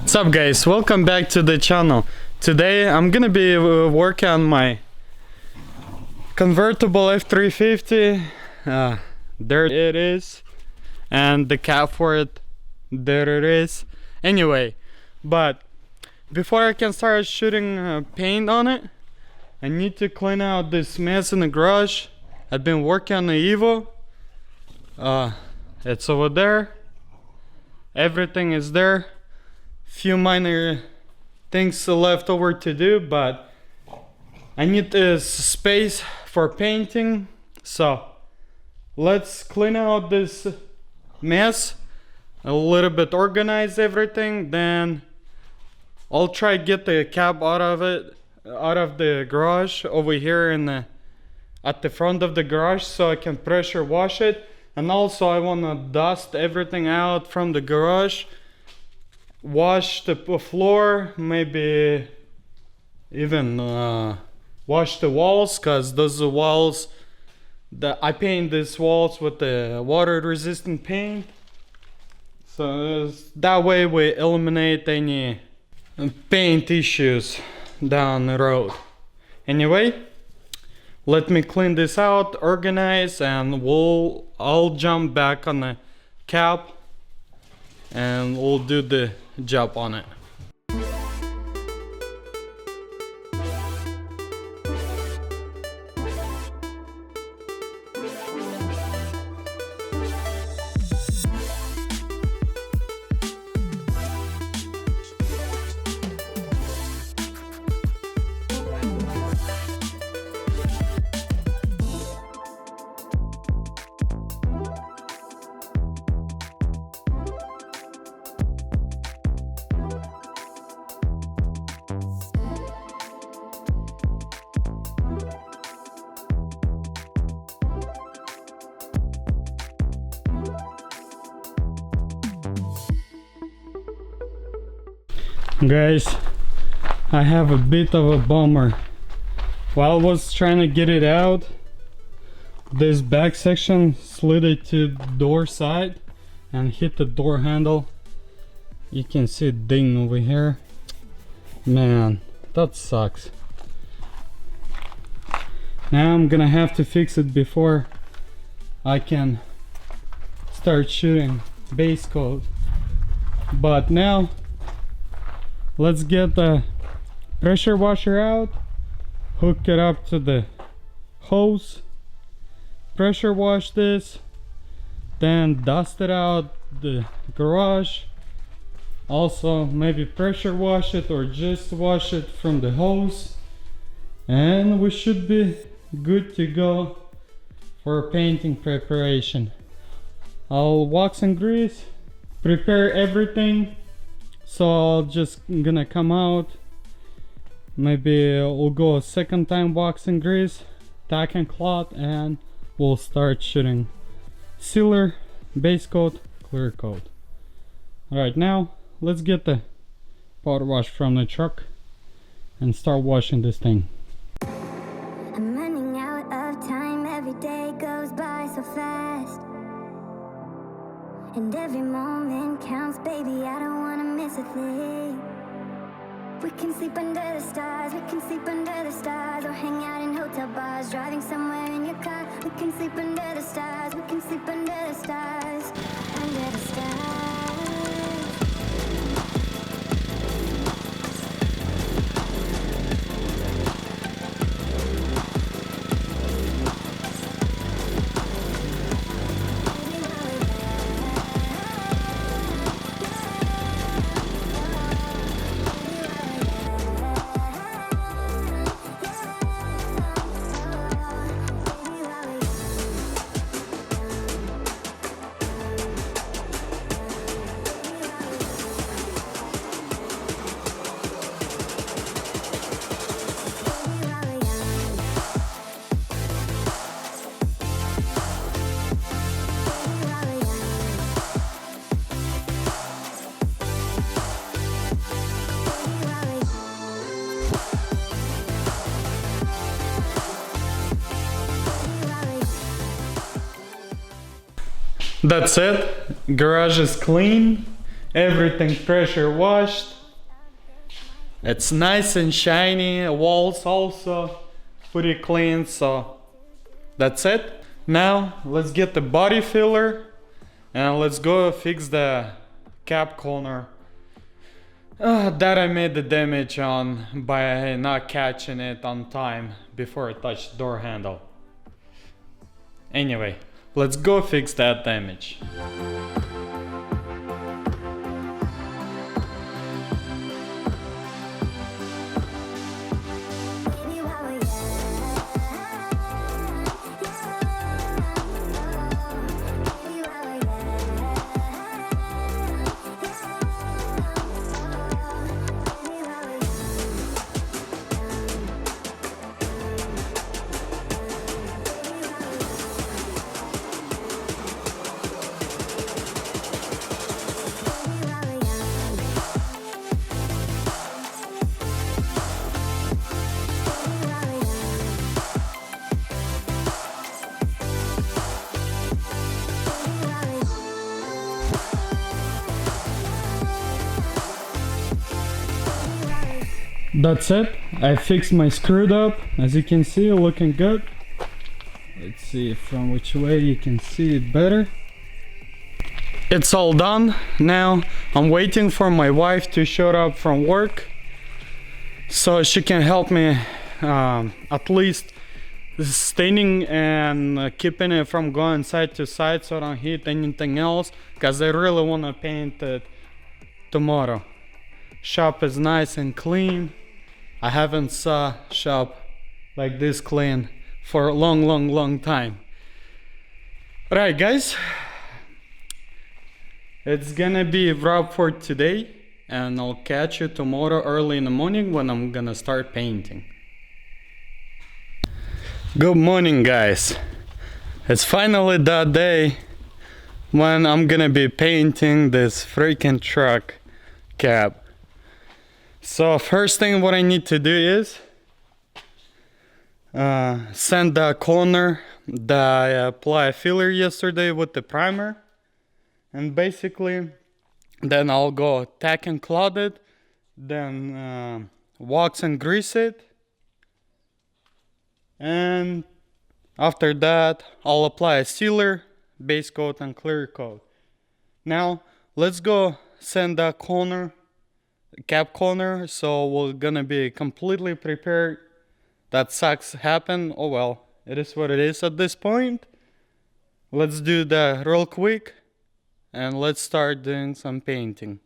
What's up guys, welcome back to the channel. Today I'm gonna be working on my convertible F350. There it is, and the cap for it, there it is. Anyway, but before I can start shooting paint on it, I need to clean out this mess in the garage. I've been working on the Evo. It's over there. Everything is there. Few minor things left over to do, but I need this space for painting. So let's clean out this mess, a little bit organize everything, then I'll try to get the cap out of the garage over here at the front of the garage, so I can pressure wash it. And also I want to dust everything out from the garage, wash the floor, maybe even wash the walls, because those are walls that I paint these walls with the water resistant paint, so that way we eliminate any paint issues down the road. Anyway, let me clean this out, organize, and I'll jump back on the cap and we'll do the job on it. Guys, I have a bit of a bummer. While I was trying to get it out, this back section slid it to the door side and hit the door handle. You can see it ding over here. Man, that sucks. Now I'm gonna have to fix it before I can start shooting base coat. But now let's get the pressure washer out, hook it up to the hose, pressure wash this, then dust it out the garage. Also maybe pressure wash it or just wash it from the hose, and we should be good to go for painting preparation. I'll wax and grease, prepare everything. So I'll just gonna come out, maybe we'll go a second time wax and grease, tack and cloth, and we'll start shooting sealer, base coat, clear coat. Alright, now let's get the powder wash from the truck and start washing this thing. I'm running out of time, every day goes by so fast, and every moment counts, baby, I don't wanna miss a thing. We can sleep under the stars, we can sleep under the stars, or hang out in hotel bars, driving somewhere in your car. We can sleep under the stars, we can sleep under the stars, under the stars. That's it. Garage is clean. Everything pressure washed. It's nice and shiny, walls also pretty clean, so that's it. Now let's get the body filler and let's go fix the cap corner that I made the damage on by not catching it on time before I touched the door handle. Anyway, let's go fix that damage. That's it. I fixed my screwed up. As you can see, looking good. Let's see from which way you can see it better. It's all done. Now I'm waiting for my wife to show up from work so she can help me at least staining and keeping it from going side to side so I don't hit anything else, because I really want to paint it tomorrow. Shop is nice and clean. I haven't saw shop like this clean for a long time. Right guys, it's gonna be a wrap for today, and I'll catch you tomorrow early in the morning when I'm gonna start painting. Good morning guys. It's finally that day when I'm gonna be painting this freaking truck cab. So first thing what I need to do is sand the corner that I applied filler yesterday with the primer, and basically then I'll go tack and clod it, then wax and grease it, and after that I'll apply a sealer, base coat and clear coat. Now let's go sand that corner, cap corner, so we're gonna be completely prepared. That sucks happen, oh well, it is what it is at this point. Let's do that real quick and let's start doing some painting.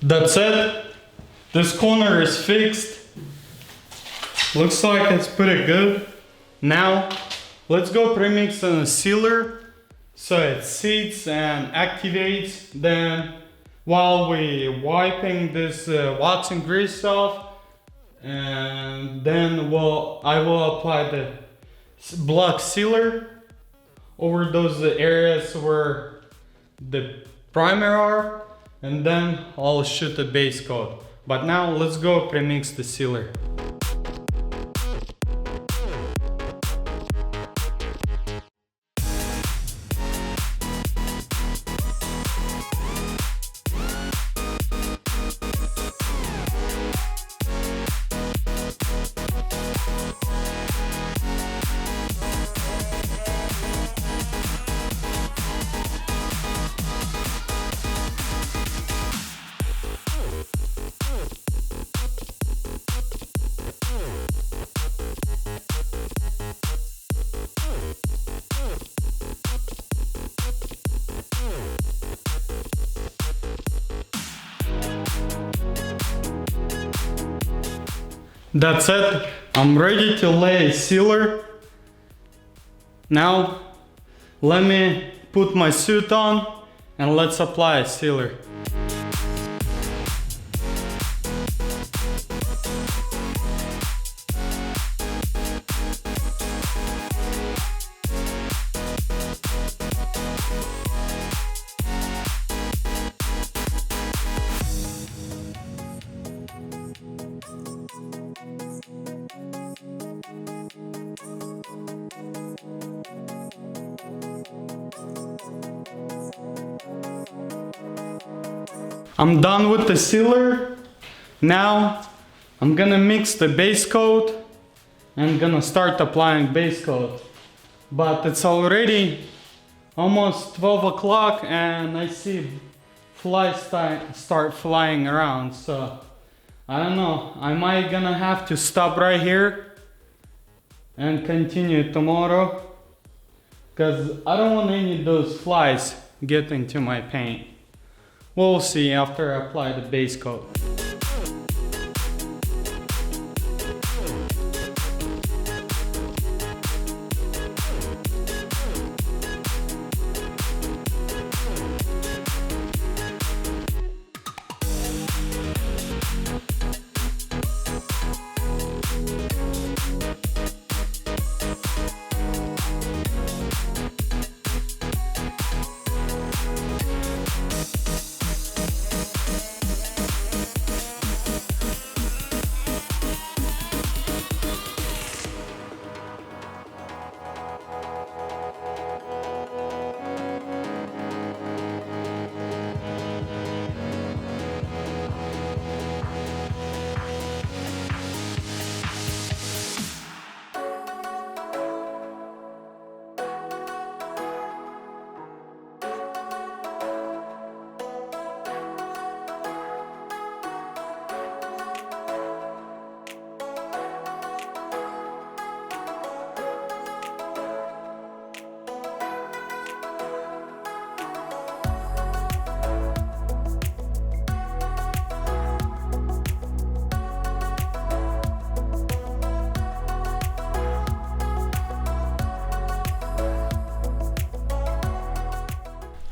That's it. This corner is fixed. Looks like it's pretty good. Now let's go premix on a sealer so it seats and activates. Then while we wiping this wax and grease off, and then I will apply the block sealer over those areas where the primer are, and then I'll shoot the base coat. But now let's go premix the sealer. That's it. I'm ready to lay a sealer. Now let me put my suit on and let's apply a sealer. I'm done with the sealer. Now I'm gonna mix the base coat and gonna start applying base coat. But it's already almost 12 o'clock and I see flies start flying around, so I don't know, I might gonna have to stop right here and continue tomorrow, because I don't want any of those flies get into my paint. We'll see after I apply the base coat.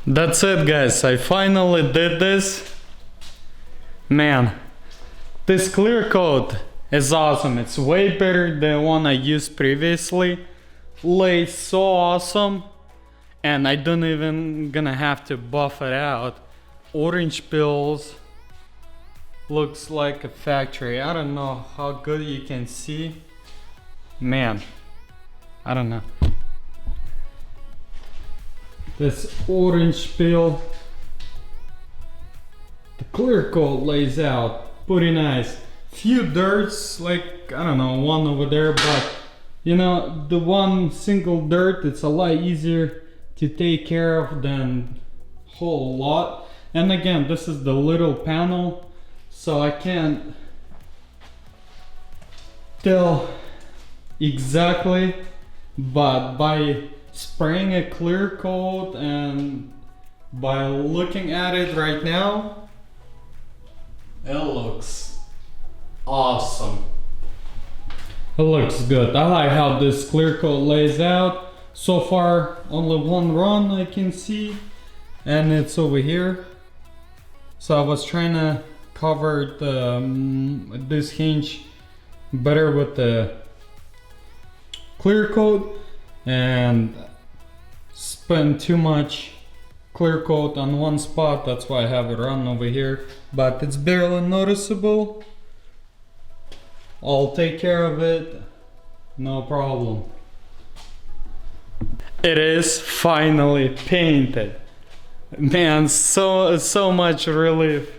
That's it, guys, I finally did this. Man, this clear coat is awesome. It's way better than the one I used previously. Lays so awesome, and I don't even gonna have to buff it out. Orange pills, looks like a factory. I don't know how good you can see. Man, I don't know. This orange peel, the clear coat lays out pretty nice. Few dirts, like I don't know, one over there, but you know, the one single dirt, it's a lot easier to take care of than whole lot. And again, this is the little panel, so I can't tell exactly, but by spraying a clear coat and by looking at it right now, it looks awesome. It looks good. I like how this clear coat lays out. So far only one run I can see, and it's over here. So I was trying to cover this hinge better with the clear coat, and spend too much clear coat on one spot. That's why I have it run over here, but it's barely noticeable. I'll take care of it, no problem. It is finally painted. Man, so much relief.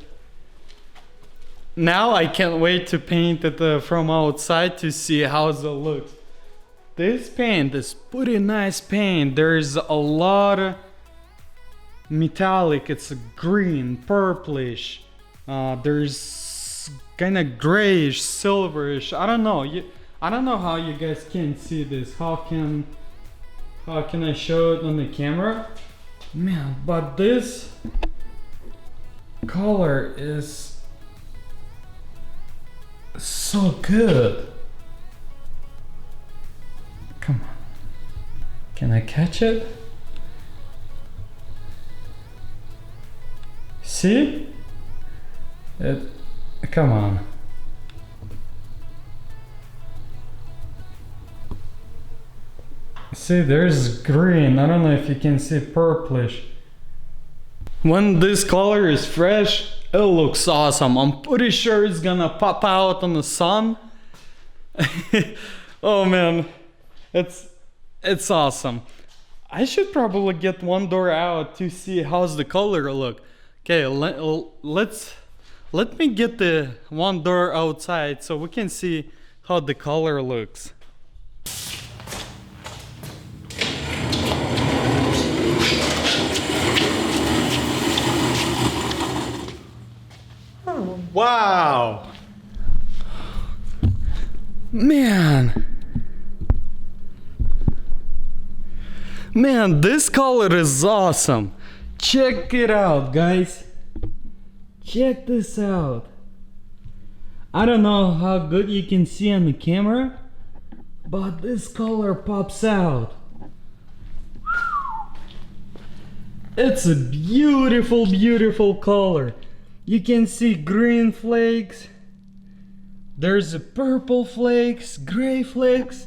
Now I can't wait to paint it from outside to see how it looks. This paint is pretty nice paint. There's a lot of metallic. It's green, purplish. There's kind of grayish, silverish. I don't know. I don't know how you guys can see this. How can I show it on the camera? Man, but this color is so good. Come on. Can I catch it? See? Come on. See, there's green. I don't know if you can see purplish. When this color is fresh, it looks awesome. I'm pretty sure it's gonna pop out on the sun. Oh man. It's awesome. I should probably get one door out to see how's the color look, Okay, let me get the one door outside so we can see how the color looks. Wow! Man! Man, this color is awesome! Check it out, guys! Check this out! I don't know how good you can see on the camera, but this color pops out. It's a beautiful, beautiful color. You can see green flakes. There's a purple flakes, gray flakes,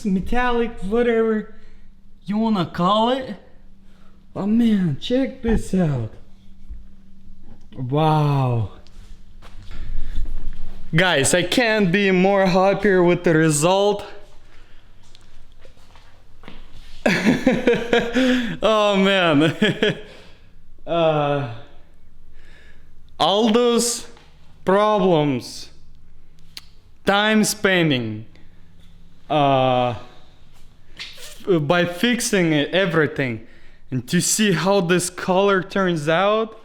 metallic, whatever you wanna call it. Oh man, check this out. Wow. Guys, I can't be more happier with the result. Oh man. All those problems, time spending, by fixing everything, and to see how this color turns out,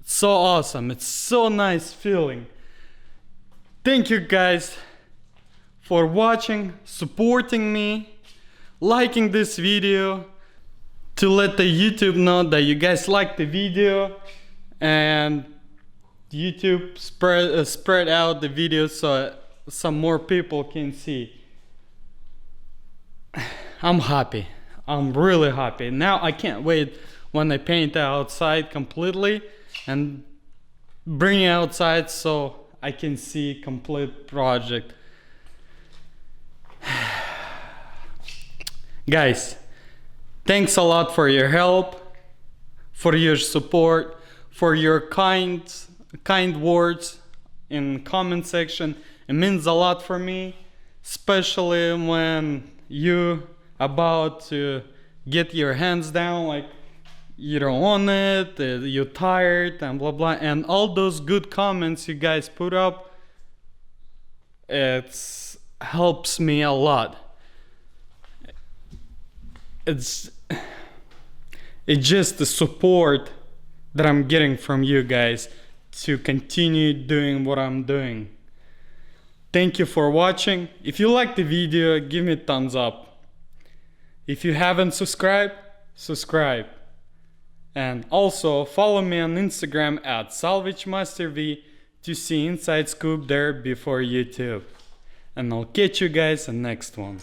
it's so awesome. It's so nice feeling. Thank you guys for watching, supporting me, liking this video, to let the YouTube know that you guys like the video, and YouTube spread out the video so some more people can see. I'm happy. I'm really happy. Now I can't wait when I paint outside completely and bring it outside so I can see complete project. Guys, thanks a lot for your help, for your support, for your kind words in comment section. It means a lot for me, especially when you about to get your hands down, like you don't want it, you're tired, and blah blah, and all those good comments you guys put up, it helps me a lot. It's just the support that I'm getting from you guys to continue doing what I'm doing. Thank you for watching. If you like the video, give me a thumbs up. If you haven't subscribed, subscribe. And also follow me on Instagram at SalvageMasterV to see inside scoop there before YouTube. And I'll catch you guys in the next one.